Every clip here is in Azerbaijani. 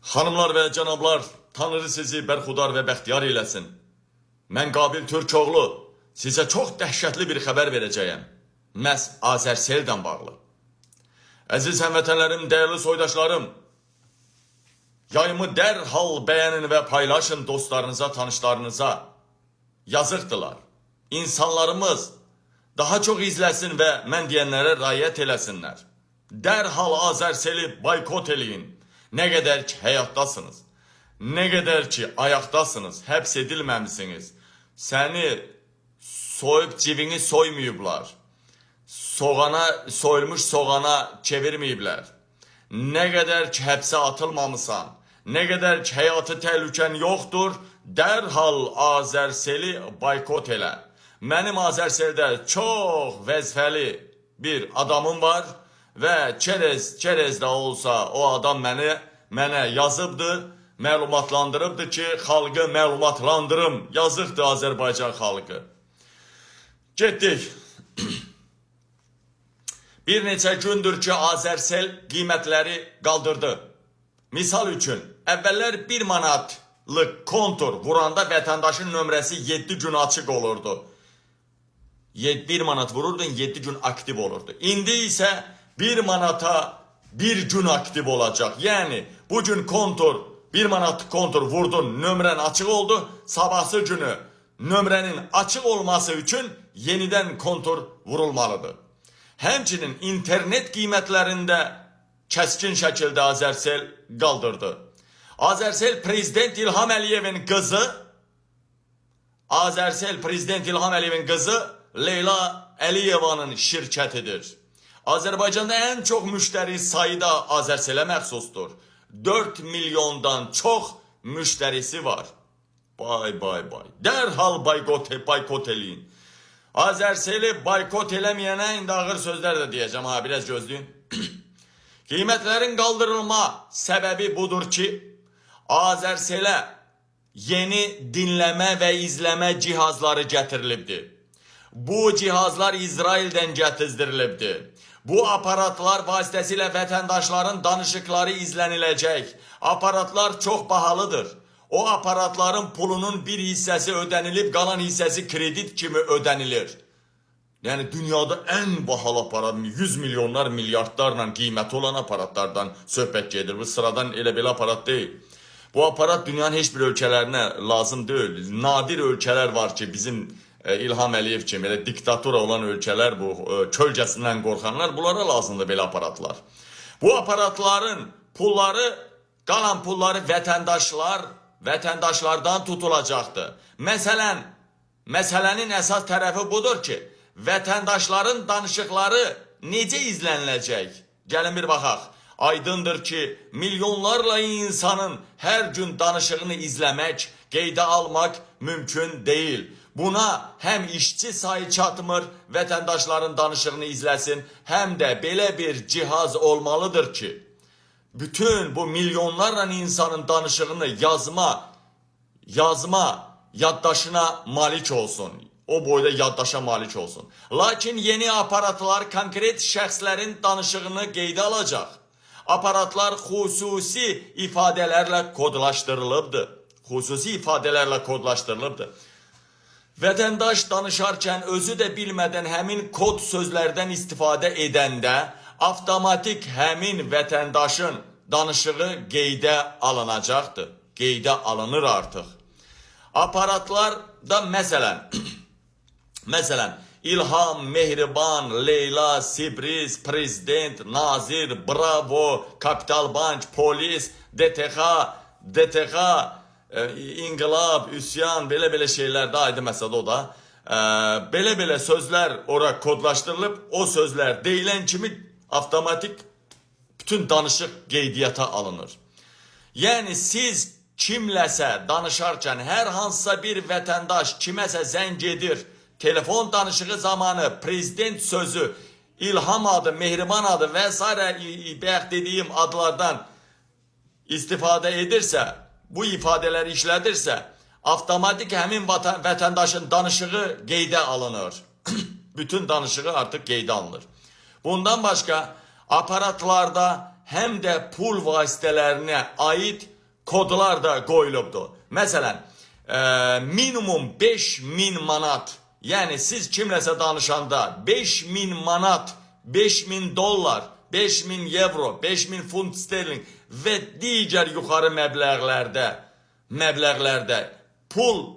Hanımlar ve canablar, Tanrı sizi bərxudar və bəxtiyar eyləsin. Mən Qabil Türkoğlu sizə çox dəhşətli bir xəbər verəcəyəm. Məhz Azərseldən bağlı. Əziz həmvətənlərim, dəyərli soydaşlarım, yayımı dərhal bəyənin və paylaşın dostlarınıza, tanışlarınıza. Yazıqdılar. İnsanlarımız daha çox izləsin və mən deyənlərə riayət eləsinlər. Dərhal Azərseli boykot eləyin. Nə qədər ki həyatdasınız, nə qədər ki ayaqdasınız, həbs edilməmisiniz. Səni soyub civini soymayıblar. Soyulmuş soğana çevirməyiblər. Nə qədər ki həbsə atılmamısan, nə qədər ki həyatı təhlükən yoxdur, dərhal Azərseli boykot elə. Mənim Azərseldə çox vəzifəli bir adamım var və çerez də olsa o adam mənə yazıbdı, məlumatlandırıbdı ki, xalqı məlumatlandırım. Yazıqdır Azərbaycan xalqı. Getdik. Bir neçə gündür ki, Azərsel qiymətləri qaldırdı. Misal üçün, əvvəllər 1 manatlıq kontur vuranda vətəndaşın nömrəsi 7 gün açıq olurdu. 1 manat vururdun, 7 gün aktiv olurdu. İndi isə 1 manata 1 gün aktiv olacaq. Yəni, bugün kontur, 1 manat kontur vurdun, nömrən açıq oldu. Sabahsı günü nömrənin açıq olması üçün yenidən kontur vurulmalıdır. Həmçinin internet qiymətlərində kəskin şəkildə Azərsel qaldırdı. Azərsel Prezident İlham Əliyevin qızı Leyla Əliyevanın şirkətidir. Azərbaycanda ən çox müştəri sayı da Azərselə məxsusdur. 4 milyondan çox müştərisi var. Bay. Dərhal boykot eləyin. Azərseli boykot eləməyənə indi ağır sözlər də deyəcəm. Biraz gözləyin. Qiymətlərin qaldırılma səbəbi budur ki, Azərselə yeni dinləmə və izləmə cihazları gətirilibdir. Bu cihazlar İsraildən gətizdirilibdir. Bu aparatlar vasitəsilə vətəndaşların danışıqları izləniləcək. Aparatlar çox bahalıdır. O aparatların pulunun bir hissəsi ödənilib, qalan hissəsi kredit kimi ödənilir. Yəni dünyada ən bahalı aparat, 100 milyonlar, milyardlarla qiyməti olan aparatlardan söhbət gedir. Bu sıradan elə belə aparat deyil. Bu aparat dünyanın heç bir ölkələrinə lazım deyil. Nadir ölkələr var ki, bizim İlham Əliyev kimi elə diktatura olan ölkələr, bu kölgəsindən qorxanlar, bunlara lazımdır belə aparatlar. Bu aparatların pulları, qalan pulları vətəndaşlardan tutulacaqdır. Məsələnin əsas tərəfi budur ki, vətəndaşların danışıqları necə izləniləcək? Gəlin bir baxaq. Aydındır ki, milyonlarla insanın hər gün danışığını izləmək, qeydə almaq mümkün deyil. Buna həm işçi sayı çatmır, vətəndaşların danışığını izləsin, həm də belə bir cihaz olmalıdır ki, bütün bu milyonlarla insanın danışığını yazma yaddaşına malik olsun. O boyda yaddaşa malik olsun. Lakin yeni aparatlar konkret şəxslərin danışığını qeydə alacaq. Aparatlar xüsusi ifadələrlə kodlaşdırılıbdır. Vətəndaş danışarkən özü də bilmədən həmin kod sözlərdən istifadə edəndə avtomatik həmin vətəndaşın danışığı qeydə alınacaqdır. Qeydə alınır artıq. Aparatlarda məsələn, İlham, Mehriban, Leyla, Sibriz, Prezident, Nazir, Bravo, Kapital Bank, Polis, DTX, İnqilab, Üsyan, belə şeylərdə aydın məsələ o da. Belə sözlər ora kodlaşdırılıb, o sözlər deyilən kimi avtomatik bütün danışıq qeydiyyata alınır. Yəni siz kimləsə danışarkən hər hansısa bir vətəndaş kiməsə zəng edir, telefon danışığı zamanı prezident sözü, İlham adı, Mehriban adı və s. Bayaq dediyim adlardan istifadə edirsə, bu ifadələri işlədirsə, avtomatik həmin vətəndaşın danışığı qeydə alınır. Bütün danışığı artıq qeydə alınır. Bundan başqa aparatlarda həm də pul vasitələrinə aid kodlar da qoyulubdur. Məsələn, minimum 5.000 manat, yəni siz kimləsə danışanda 5.000 manat, 5.000 dollar, 5.000 euro, 5.000 funt sterling və digər yuxarı məbləğlərdə pul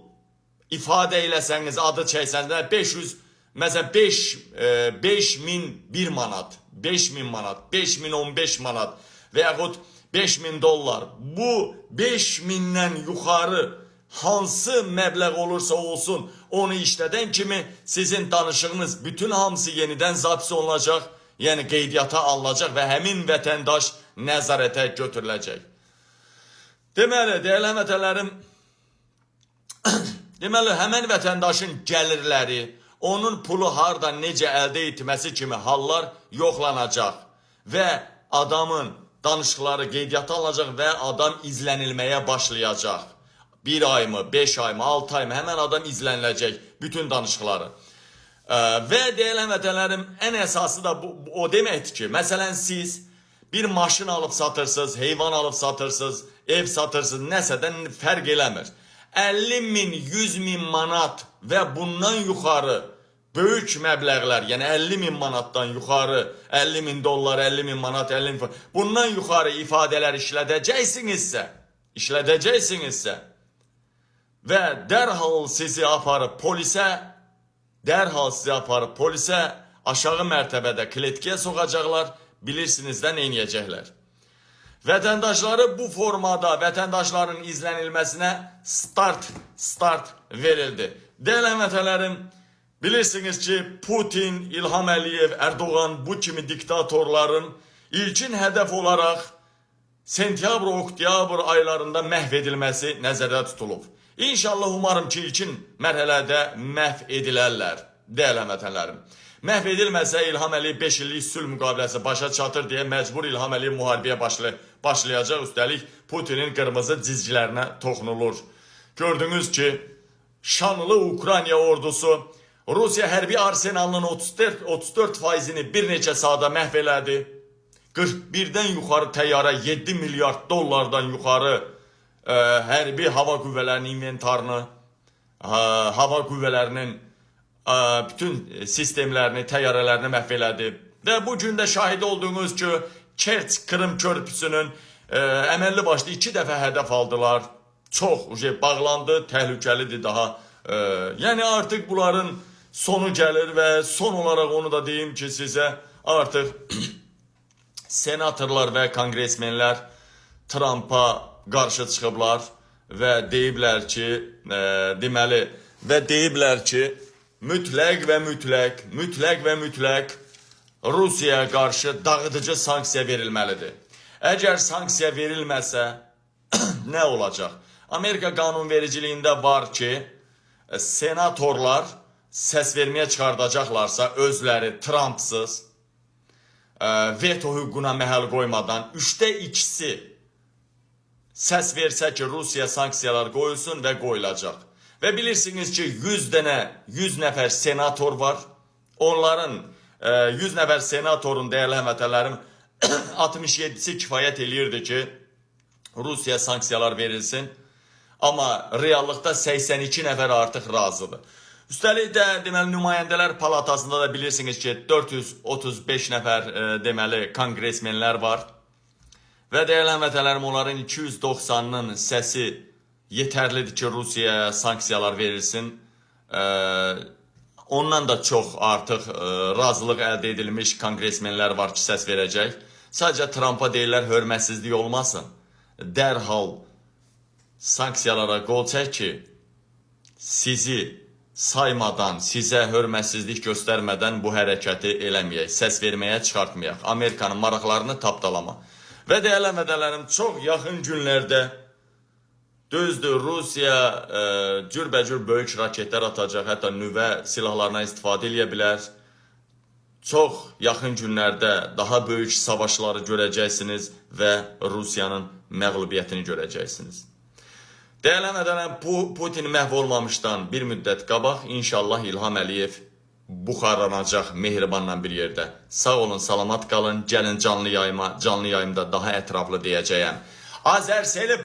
ifadə eləsəniz, adı çəksəniz, 500, məsələn 5.001 manat, 5.000 manat, 5.015 manat və yaxud 5.000 dollar. Bu 5.000-dən yuxarı hansı məbləğ olursa olsun, onu işlədən kimi sizin danışığınız bütün hamısı yenidən zapis olunacaq, yəni qeydiyyata alınacaq və həmin vətəndaş nəzarətə götürüləcək. Deməli, dəyərli həmvətənlərim, deməli, həmən vətəndaşın gəlirləri, onun pulu hardan necə əldə etməsi kimi hallar yoxlanacaq və adamın danışıqları qeydiyyata alınacaq və adam izlənilməyə başlayacaq. 1 ay mı, 5 ay mı, 6 ay mı, həmən adam izləniləcək bütün danışıqları. Və deyil həmvətənlərim, ən əsası da o deməkdir ki, məsələn siz bir maşın alıb satırsınız, heyvan alıb satırsınız, ev satırsınız, nəsədən fərq eləmir. 50.000, 100.000 manat və bundan yuxarı böyük məbləğlər, yəni 50.000 manatdan yuxarı, 50.000 dollar, 50.000 manat, 50.000 bundan yuxarı ifadələr işlədəcəksinizsə və dərhal sizi aparıb polisə, aşağı mərtəbədə kletkiyə soxacaqlar, bilirsiniz də neyniyəcəklər. Vətəndaşları bu formada, vətəndaşların izlənilməsinə start verildi. Deyil həmvətənlərim, bilirsiniz ki, Putin, İlham Əliyev, Erdoğan bu kimi diktatorların ilkin hədəf olaraq sentyabr-oktyabr aylarında məhv edilməsi nəzərdə tutulub. İnşallah umarım ki, ilkin mərhələdə məhv edilərlər, deyil həmvətənlərim. Məhv edilməsə İlham Əliyev 5 illik sülh müqaviləsi başa çatır deyə məcbur İlham Əliyev müharibəyə başlayacaq. Üstəlik Putinin qırmızı cizgilərinə toxunulur. Gördünüz ki, şanlı Ukrayna ordusu Rusiya hərbi arsenalının 34%-ni bir neçə saata məhv elədi. 41-dən yuxarı təyyarə 7 milyard dollardan yuxarı hərbi hava qüvvələrinin inventarını, hava qüvvələrinin bütün sistemlərini, təyyarələrini məhv elədi. Və bu gün də şahid olduğunuz ki, Kerç-Krım körpüsünün əməlli başlı 2 dəfə hədəf aldılar. Çox bağlandı, təhlükəlidir daha. Yəni artıq bunların sonu gəlir və son olaraq onu da deyim ki, sizə artıq senatorlar və kongresmenlər Trump'a qarşı çıxıblar və deyiblər ki, mütləq və mütləq Rusiyaya qarşı dağıdıcı sanksiya verilməlidir. Əgər sanksiya verilməsə, nə olacaq? Amerika qanunvericiliyində var ki, senatorlar səs verməyə çıxardacaqlarsa, özləri Trumpsız, veto hüququna məhəl qoymadan 2/3 səs versə ki, Rusiya sanksiyalar qoyulsun və qoyulacaq. Və bilirsiniz ki, 100 nəfər senator var. Onların 100 nəfər senatorun dəyərli həmvətənlərim 67'si kifayət eləyirdi ki, Rusiya sanksiyalar verilsin. Amma reallıqda 82 nəfər artıq razıdır. Üstəlik də deməli nümayəndələr palatasında da bilirsiniz ki, 435 nəfər deməli kongresmenlər var. Və dəyərli həmvətənlərim, onların 290'ının səsi yetərlidir ki, Rusiyaya sanksiyalar verilsin. Ondan da çox artıq razılıq əldə edilmiş kongresmenlər var ki, səs verəcək. Sadəcə Trump'a deyirlər, hörmətsizlik olmasın. Dərhal sanksiyalara qol çək ki, sizi saymadan, sizə hörmətsizlik göstərmədən bu hərəkəti eləməyək, səs verməyə çıxartmayaq. Amerikanın maraqlarını tapdalama. Və dəyərli həmvətənlərim, çox yaxın günlərdə düzdür, Rusiya cürbəcür böyük raketlər atacaq, hətta nüvə silahlarına istifadə edə bilər. Çox yaxın günlərdə daha böyük savaşları görəcəksiniz və Rusiyanın məğlubiyyətini görəcəksiniz. Dəyərli həmvətənlərim, Putin məhv olmamışdan bir müddət qabaq inşallah İlham Əliyev buxarlanacaq mehribanla bir yerdə. Sağ olun, salamat qalın. Gəlin canlı yayıma, canlı yayımda daha ətraflı deyəcəyəm. Azərseli